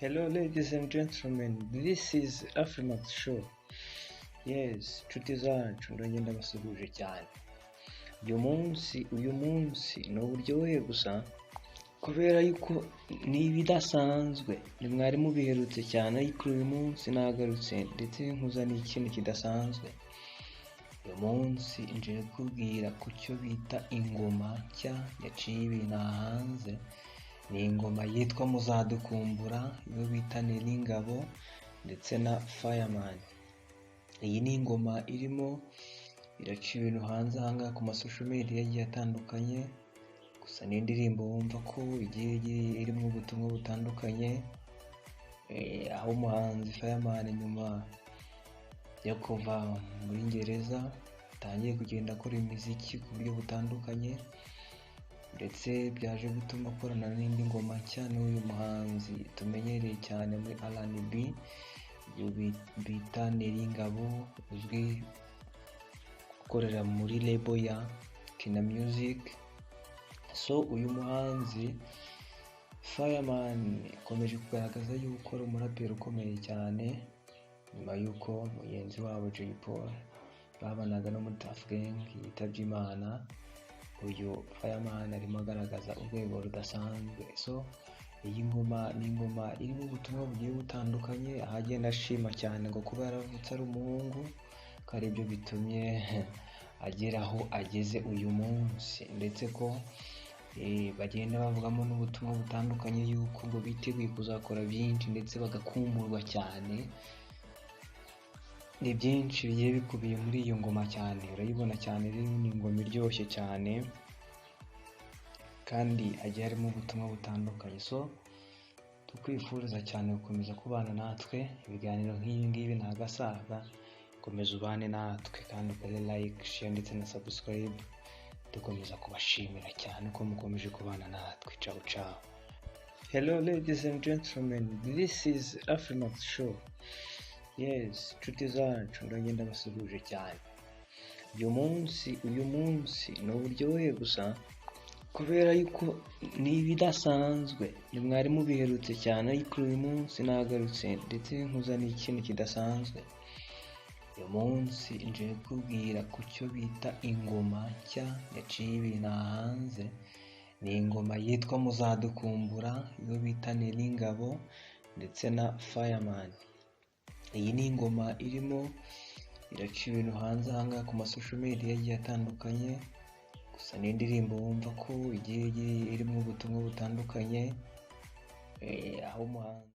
Hello, ladies and gentlemen. This is Afrimax Show. Yes, nshuti zacu ndagenda basubije cyane. Uyu munsi ni uburyohe gusa kubera yuko ni ibidasanzwe. Ni mwari mubiherutse cyane ariko uyu munsi nagarutse ndetse nkuzaniye ikintu kidasanzwe. Uyu munsi nje kubwira ku cyo bita ingoma nshya yaciye ibintu hanze. Ni ingoma yitwa Muzadukumbura, iyo bita Nyiringabo ndetse na Fireman. Iyi ni ingoma irimo iraca ibintu hanze ahangaha ku masocial media yagiye atandukanye, gusa ni indirimbo wumva ko igiye irimo ubutumwa butandukanye, aho umuhanzi Fireman nyuma yo kuva muri gereza atangiye kugenda akora imiziki ku buryo butandukanye, ndetse byaje gutuma akorana n'indi ngoma nshya n'uyu muhanzi tumenyereye cyane muri R&B bita Nyiringabo, uzwi gukorera muri label ya Kina Music. So uyu muhanzi Fireman akomeje kugaragaza yuko ari umuraperi ukomeye cyane nyuma yuko mugenzi wabo Jay Polly babanaga no muri Tuff Gang yitabye Imana. Uyu Fireman arimo agaragaza urwego rudasanzwe. So iyi ngoma ni ingoma irimo ubutumwa bugiye butandukanye, aho agenda ashima cyane ngo kuba yaravutse ari umuhungu ko ari byo bitumye agera aho ageze uyu munsi, ndetse ko bagenda bavugamo n'ubutumwa butandukanye yuko ngo biteguye kuzakora byinshi ndetse bagakumburwa cyane. Ni byinshi bigiye bikubiye muri iyo ngoma cyane, urayibona cyane rero ni ingoma iryoshye cyane kandi hagiye harimo ubutumwa butandukanye. So tukwifuriza cyane gukomeza kubana natwe, ibiganiro nk'ibi ngibi ntagasaga, komeza ubane natwe kandi ukore like, share ndetse na subscribe. Dukomeza kubashimira cyane ko mukomeje kubana natwe. Ciao ciao. Hello ladies and gentlemen, this is Afrimax Show. Yes, nshuti zacu ndagenda basubije cyane. Uyu munsi ni uburyohe gusa kubera yuko ni ibidasanzwe. Ni mwari mubiherutse cyane ariko uyu munsi nagarutse ndetse nkuzaniye ikintu kidasanzwe. Uyu munsi nje kubwira ku cyo bita ingoma nshya yaciye ibintu hanze. Ni ingoma yitwa Muzadukumbura, iyo bita Nyiringabo ndetse na Fireman. Iyi ni ingoma irimo iraca ibintu hanze ahangaha ku masocial media yagiye atandukanye, gusa ni indirimbo wumva ko igiye irimo ubutumwa butandukanye, aho umuhanzi